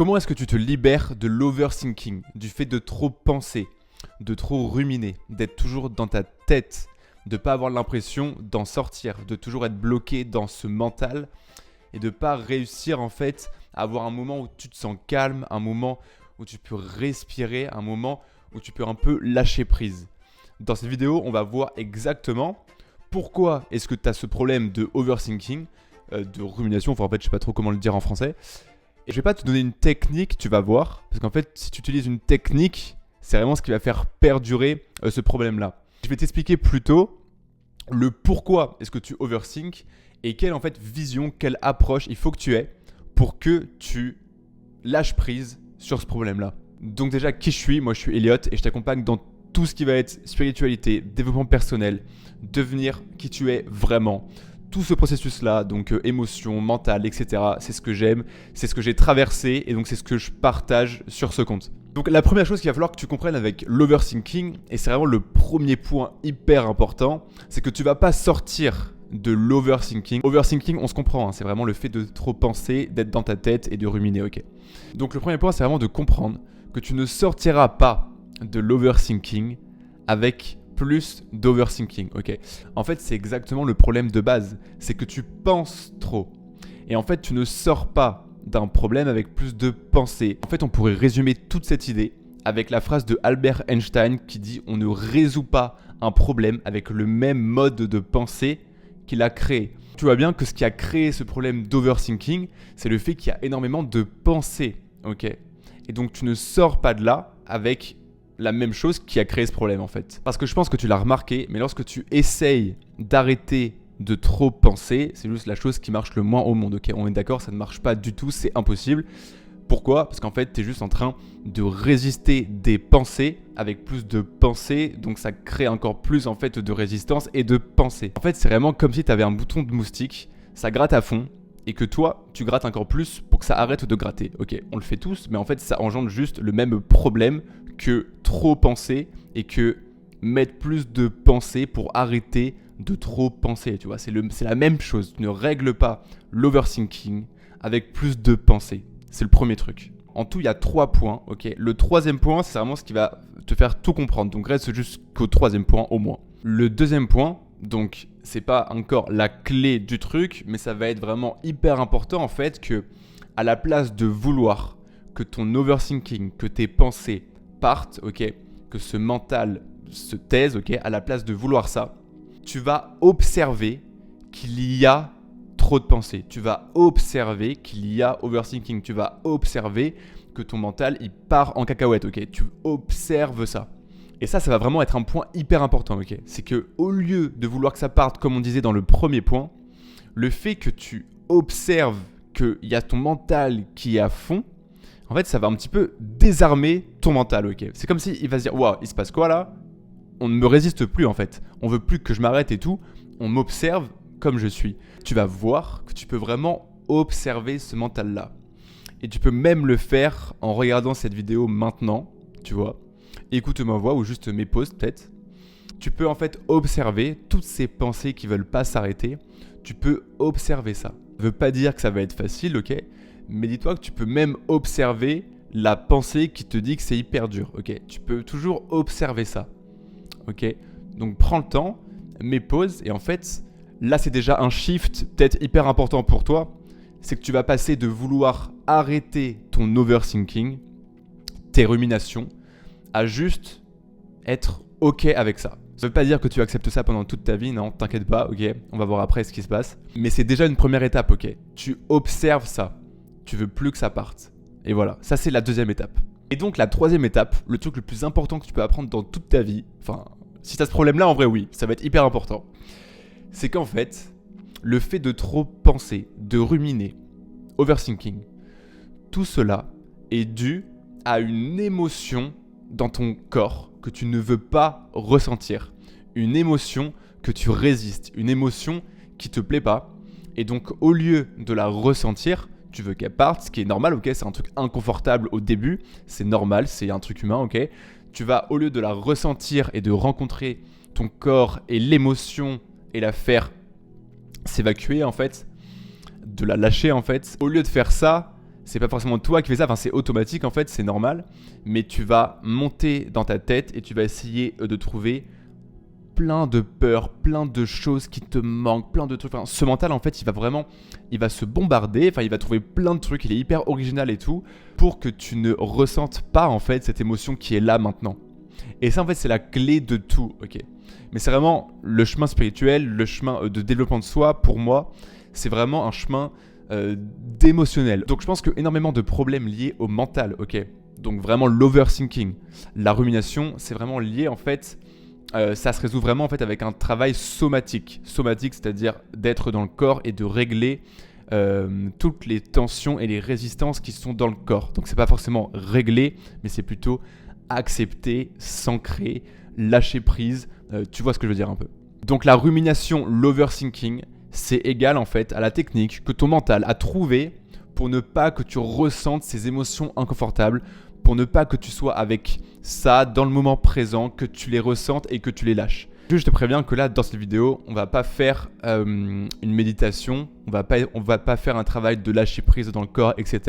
Comment est-ce que tu te libères de l'overthinking, du fait de trop penser, de trop ruminer, d'être toujours dans ta tête, de ne pas avoir l'impression d'en sortir, de toujours être bloqué dans ce mental et de ne pas réussir en fait à avoir un moment où tu te sens calme, un moment où tu peux respirer, un moment où tu peux un peu lâcher prise. Dans cette vidéo, on va voir exactement pourquoi est-ce que tu as ce problème de overthinking, de rumination, enfin en fait je sais pas trop comment le dire en français. Et je vais pas te donner une technique, tu vas voir, parce qu'en fait si tu utilises une technique, c'est vraiment ce qui va faire perdurer ce problème-là. Je vais t'expliquer plutôt le pourquoi est-ce que tu overthink et quelle en fait vision, quelle approche il faut que tu aies pour que tu lâches prise sur ce problème-là. Donc déjà, qui je suis? Moi je suis Elliot et je t'accompagne dans tout ce qui va être spiritualité, développement personnel, devenir qui tu es vraiment. Tout ce processus-là, donc émotion, mental, etc. C'est ce que j'aime, c'est ce que j'ai traversé et donc c'est ce que je partage sur ce compte. Donc la première chose qu'il va falloir que tu comprennes avec l'overthinking, et c'est vraiment le premier point hyper important, c'est que tu vas pas sortir de l'overthinking. Overthinking, on se comprend, hein, c'est vraiment le fait de trop penser, d'être dans ta tête et de ruminer, ok. Donc le premier point, c'est vraiment de comprendre que tu ne sortiras pas de l'overthinking avec plus d'overthinking, ok. En fait, c'est exactement le problème de base, c'est que tu penses trop. Et en fait, tu ne sors pas d'un problème avec plus de pensée. En fait, on pourrait résumer toute cette idée avec la phrase de Albert Einstein qui dit « On ne résout pas un problème avec le même mode de pensée qu'il a créé ». Tu vois bien que ce qui a créé ce problème d'overthinking, c'est le fait qu'il y a énormément de pensées, ok. Et donc, tu ne sors pas de là avec la même chose qui a créé ce problème en fait. Parce que je pense que tu l'as remarqué, mais lorsque tu essayes d'arrêter de trop penser, c'est juste la chose qui marche le moins au monde, ok. On est d'accord, ça ne marche pas du tout, c'est impossible. Pourquoi? Parce qu'en fait, tu es juste en train de résister des pensées avec plus de pensées, donc ça crée encore plus en fait de résistance et de pensées. En fait, c'est vraiment comme si tu avais un bouton de moustique, ça gratte à fond, et que toi, tu grattes encore plus pour que ça arrête de gratter. Ok, on le fait tous, mais en fait, ça engendre juste le même problème que trop penser et que mettre plus de pensées pour arrêter de trop penser. Tu vois, c'est la même chose. Tu ne règles pas l'overthinking avec plus de pensées. C'est le premier truc. En tout, il y a 3 points. Ok, le troisième point, c'est vraiment ce qui va te faire tout comprendre. Donc, reste jusqu'au troisième point au moins. Le deuxième point, donc, c'est pas encore la clé du truc, mais ça va être vraiment hyper important en fait que, à la place de vouloir que ton overthinking, que tes pensées partent, ok, que ce mental se taise, ok, à la place de vouloir ça, tu vas observer qu'il y a trop de pensées. Tu vas observer qu'il y a overthinking. Tu vas observer que ton mental il part en cacahuète, ok. Tu observes ça. Et ça va vraiment être un point hyper important, ok. C'est que au lieu de vouloir que ça parte, comme on disait dans le premier point, le fait que tu observes qu'il y a ton mental qui est à fond, en fait, ça va un petit peu désarmer ton mental, ok. C'est comme s'il va se dire, waouh, il se passe quoi là? On ne me résiste plus en fait. On veut plus que je m'arrête et tout. On m'observe comme je suis. Tu vas voir que tu peux vraiment observer ce mental-là. Et tu peux même le faire en regardant cette vidéo maintenant, tu vois. Écoute ma voix ou juste mes pauses peut-être. Tu peux en fait observer toutes ces pensées qui veulent pas s'arrêter. Tu peux observer ça. Ça veut pas dire que ça va être facile, ok. Mais dis-toi que tu peux même observer la pensée qui te dit que c'est hyper dur, ok. Tu peux toujours observer ça, ok. Donc prends le temps, mets pause et en fait, là c'est déjà un shift peut-être hyper important pour toi. C'est que tu vas passer de vouloir arrêter ton overthinking, tes ruminations, à juste être ok avec ça. Ça veut pas dire que tu acceptes ça pendant toute ta vie, non, t'inquiète pas, ok. On va voir après ce qui se passe. Mais c'est déjà une première étape, ok. Tu observes ça. Tu veux plus que ça parte. Et voilà, ça c'est la deuxième étape. Et donc la troisième étape, le truc le plus important que tu peux apprendre dans toute ta vie, enfin, si tu as ce problème-là, en vrai oui, ça va être hyper important. C'est qu'en fait, le fait de trop penser, de ruminer, overthinking, tout cela est dû à une émotion dans ton corps que tu ne veux pas ressentir. Une émotion que tu résistes, une émotion qui te plaît pas. Et donc au lieu de la ressentir, tu veux qu'elle parte, ce qui est normal, ok, c'est un truc inconfortable au début, c'est normal, c'est un truc humain, ok. Tu vas, au lieu de la ressentir et de rencontrer ton corps et l'émotion et la faire s'évacuer en fait, de la lâcher en fait, au lieu de faire ça, c'est pas forcément toi qui fais ça, enfin c'est automatique en fait, c'est normal, mais tu vas monter dans ta tête et tu vas essayer de trouver plein de peurs, plein de choses qui te manquent, plein de trucs. Enfin, ce mental en fait, il va se bombarder, enfin il va trouver plein de trucs, il est hyper original et tout, pour que tu ne ressentes pas en fait cette émotion qui est là maintenant. Et ça en fait c'est la clé de tout, ok. Mais c'est vraiment le chemin spirituel, le chemin de développement de soi, pour moi, c'est vraiment un chemin d'émotionnel. Donc je pense que énormément de problèmes liés au mental, ok. Donc vraiment l'overthinking, la rumination, c'est vraiment lié en fait, ça se résout vraiment en fait avec un travail somatique. Somatique, c'est-à-dire d'être dans le corps et de régler toutes les tensions et les résistances qui sont dans le corps. Donc c'est pas forcément régler, mais c'est plutôt accepter, s'ancrer, lâcher prise. Tu vois ce que je veux dire un peu. Donc la rumination, l'overthinking, c'est égal en fait à la technique que ton mental a trouvée pour ne pas que tu ressentes ces émotions inconfortables, pour ne pas que tu sois avec ça dans le moment présent, que tu les ressentes et que tu les lâches. Je te préviens que là, dans cette vidéo, on va pas faire une méditation, on va pas faire un travail de lâcher prise dans le corps, etc.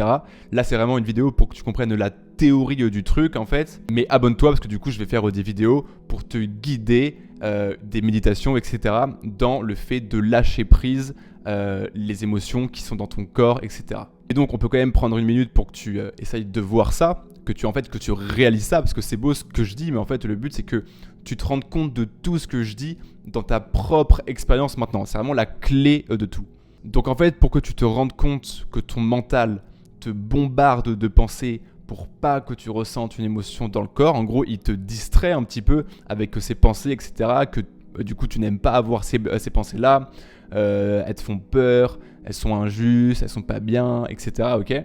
Là, c'est vraiment une vidéo pour que tu comprennes la théorie du truc, en fait. Mais abonne-toi parce que du coup, je vais faire des vidéos pour te guider, des méditations, etc. dans le fait de lâcher prise, les émotions qui sont dans ton corps, etc. Et donc, on peut quand même prendre une minute pour que tu essayes de voir ça, que tu réalises ça, parce que c'est beau ce que je dis, mais en fait, le but, c'est que tu te rendes compte de tout ce que je dis dans ta propre expérience maintenant. C'est vraiment la clé de tout. Donc en fait, pour que tu te rendes compte que ton mental te bombarde de pensées pour pas que tu ressentes une émotion dans le corps, en gros, il te distrait un petit peu avec ces pensées, etc., que du coup, tu n'aimes pas avoir ces pensées-là, elles te font peur, elles sont injustes, elles sont pas bien, etc., ok ?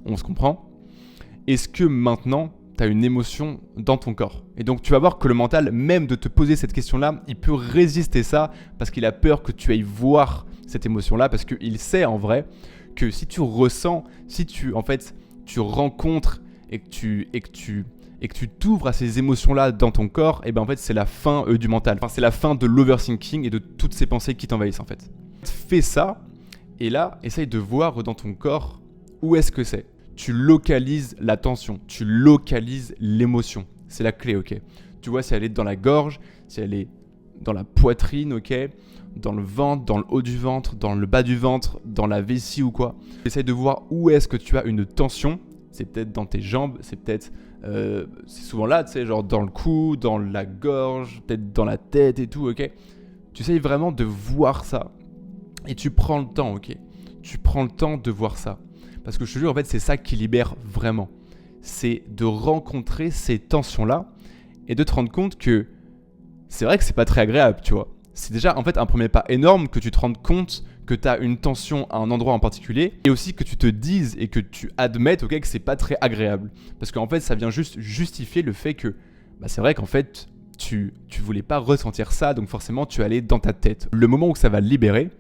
On se comprend ? Est-ce que maintenant, tu as une émotion dans ton corps? Et donc, tu vas voir que le mental, même de te poser cette question-là, il peut résister ça parce qu'il a peur que tu ailles voir cette émotion-là, parce qu'il sait en vrai que si tu ressens, si tu rencontres et que tu t'ouvres à ces émotions-là dans ton corps, et ben en fait, c'est la fin du mental. Enfin, c'est la fin de l'overthinking et de toutes ces pensées qui t'envahissent en fait. Fais ça et là, essaye de voir dans ton corps où est-ce que c'est. Tu localises la tension, tu localises l'émotion. C'est la clé, ok. Tu vois si elle est dans la gorge, si elle est dans la poitrine, ok, dans le ventre, dans le haut du ventre, dans le bas du ventre, dans la vessie ou quoi. Essaye de voir où est-ce que tu as une tension. C'est peut-être dans tes jambes, c'est peut-être, c'est souvent là, tu sais, genre dans le cou, dans la gorge, peut-être dans la tête et tout, ok. Tu essayes vraiment de voir ça. Et tu prends le temps, ok. Tu prends le temps de voir ça. Parce que je te jure, en fait, c'est ça qui libère vraiment. C'est de rencontrer ces tensions-là et de te rendre compte que c'est vrai que c'est pas très agréable, tu vois. C'est déjà, en fait, un premier pas énorme que tu te rendes compte que tu as une tension à un endroit en particulier et aussi que tu te dises et que tu admettes, ok, que c'est pas très agréable. Parce qu'en fait, ça vient juste justifier le fait que, bah, c'est vrai qu'en fait, tu voulais pas ressentir ça, donc forcément, tu allais dans ta tête. Le moment où ça va libérer,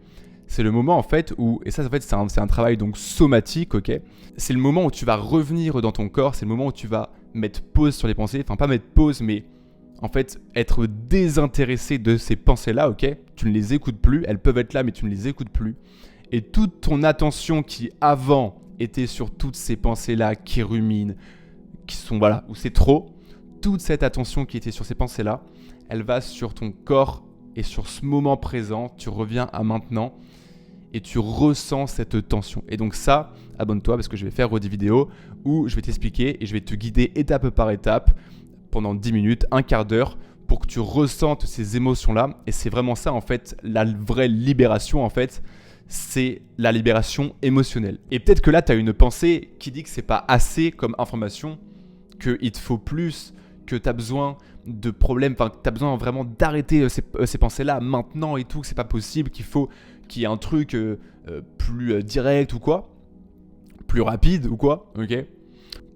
c'est le moment en fait où, et ça en fait c'est un travail donc somatique, ok. C'est le moment où tu vas revenir dans ton corps, c'est le moment où tu vas mettre pause sur les pensées, enfin pas mettre pause mais en fait être désintéressé de ces pensées-là, ok. Tu ne les écoutes plus, elles peuvent être là mais tu ne les écoutes plus. Et toute ton attention qui avant était sur toutes ces pensées-là qui ruminent, qui sont voilà, où c'est trop, toute cette attention qui était sur ces pensées-là, elle va sur ton corps et sur ce moment présent, tu reviens à maintenant et tu ressens cette tension. Et donc ça, abonne-toi parce que je vais faire des vidéos où je vais t'expliquer et je vais te guider étape par étape pendant 10 minutes, un quart d'heure pour que tu ressentes ces émotions-là. Et c'est vraiment ça en fait, la vraie libération en fait, c'est la libération émotionnelle. Et peut-être que là, tu as une pensée qui dit que c'est pas assez comme information, qu'il te faut plus, que tu as besoin de problèmes, enfin que tu as besoin vraiment d'arrêter ces pensées-là maintenant et tout, que c'est pas possible, qu'il faut qu'il y ait un truc plus direct ou quoi, plus rapide ou quoi, ok.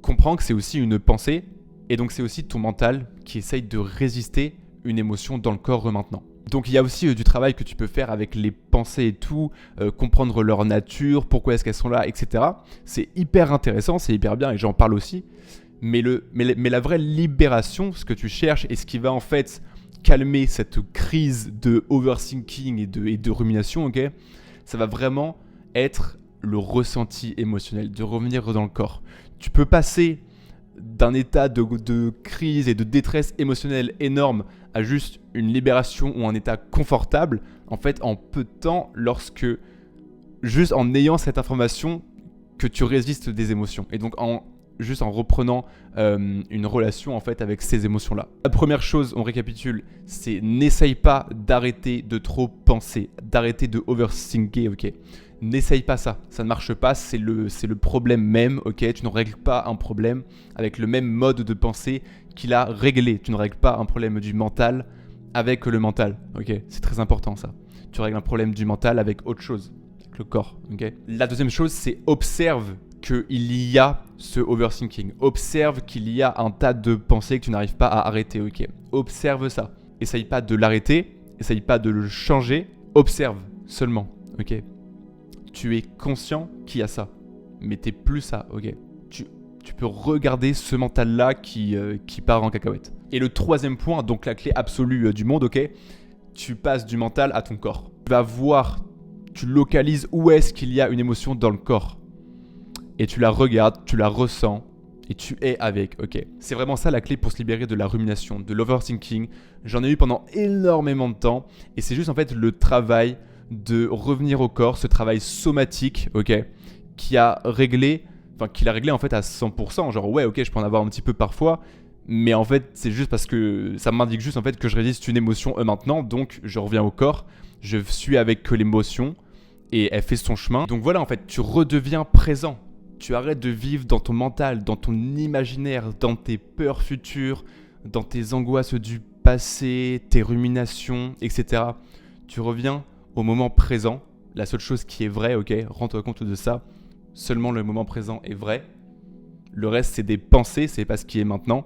Comprends que c'est aussi une pensée et donc c'est aussi ton mental qui essaye de résister une émotion dans le corps maintenant. Donc il y a aussi du travail que tu peux faire avec les pensées et tout, comprendre leur nature, pourquoi est-ce qu'elles sont là, etc. C'est hyper intéressant, c'est hyper bien et j'en parle aussi. Mais la vraie libération, ce que tu cherches et ce qui va en fait calmer cette crise de overthinking et de rumination, ok, ça va vraiment être le ressenti émotionnel, de revenir dans le corps. Tu peux passer d'un état de crise et de détresse émotionnelle énorme à juste une libération ou un état confortable, en fait, en peu de temps, juste en ayant cette information que tu résistes des émotions. Et donc, juste en reprenant une relation en fait avec ces émotions-là. La première chose, on récapitule, c'est n'essaye pas d'arrêter de trop penser, d'arrêter de overthinker, ok. N'essaye pas ça, ça ne marche pas, c'est le problème même, ok. Tu ne règles pas un problème avec le même mode de pensée qu'il a réglé. Tu ne règles pas un problème du mental avec le mental, ok. C'est très important ça. Tu règles un problème du mental avec autre chose, avec le corps, ok. La deuxième chose, c'est observe qu'il y a ce overthinking. Observe qu'il y a un tas de pensées que tu n'arrives pas à arrêter, ok. Observe ça. Essaye pas de l'arrêter, essaye pas de le changer, observe seulement, ok. Tu es conscient qu'il y a ça, mais t'es plus ça, ok. Tu peux regarder ce mental-là qui part en cacahuète. Et le troisième point, donc la clé absolue du monde, ok. Tu passes du mental à ton corps. Tu vas voir, tu localises où est-ce qu'il y a une émotion dans le corps. Et tu la regardes, tu la ressens et tu es avec, ok. C'est vraiment ça la clé pour se libérer de la rumination, de l'overthinking. J'en ai eu pendant énormément de temps et c'est juste en fait le travail de revenir au corps, ce travail somatique, ok, qu'il a réglé en fait à 100%. Genre ouais, ok, je peux en avoir un petit peu parfois, mais en fait c'est juste parce que ça m'indique juste en fait que je résiste une émotion maintenant, donc je reviens au corps, je suis avec que l'émotion et elle fait son chemin. Donc voilà, en fait, tu redeviens présent. Tu arrêtes de vivre dans ton mental, dans ton imaginaire, dans tes peurs futures, dans tes angoisses du passé, tes ruminations, etc. Tu reviens au moment présent. La seule chose qui est vraie, ok, rends-toi compte de ça. Seulement le moment présent est vrai. Le reste, c'est des pensées, c'est pas ce qui est maintenant.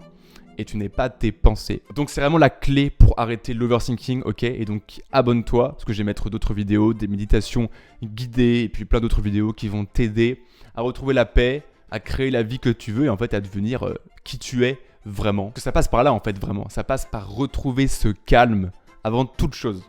Et tu n'es pas tes pensées. Donc c'est vraiment la clé pour arrêter l'overthinking, ok. Et donc abonne-toi, parce que je vais mettre d'autres vidéos, des méditations guidées, et puis plein d'autres vidéos qui vont t'aider à retrouver la paix, à créer la vie que tu veux, et en fait à devenir qui tu es vraiment. Parce que ça passe par là en fait, vraiment. Ça passe par retrouver ce calme avant toute chose.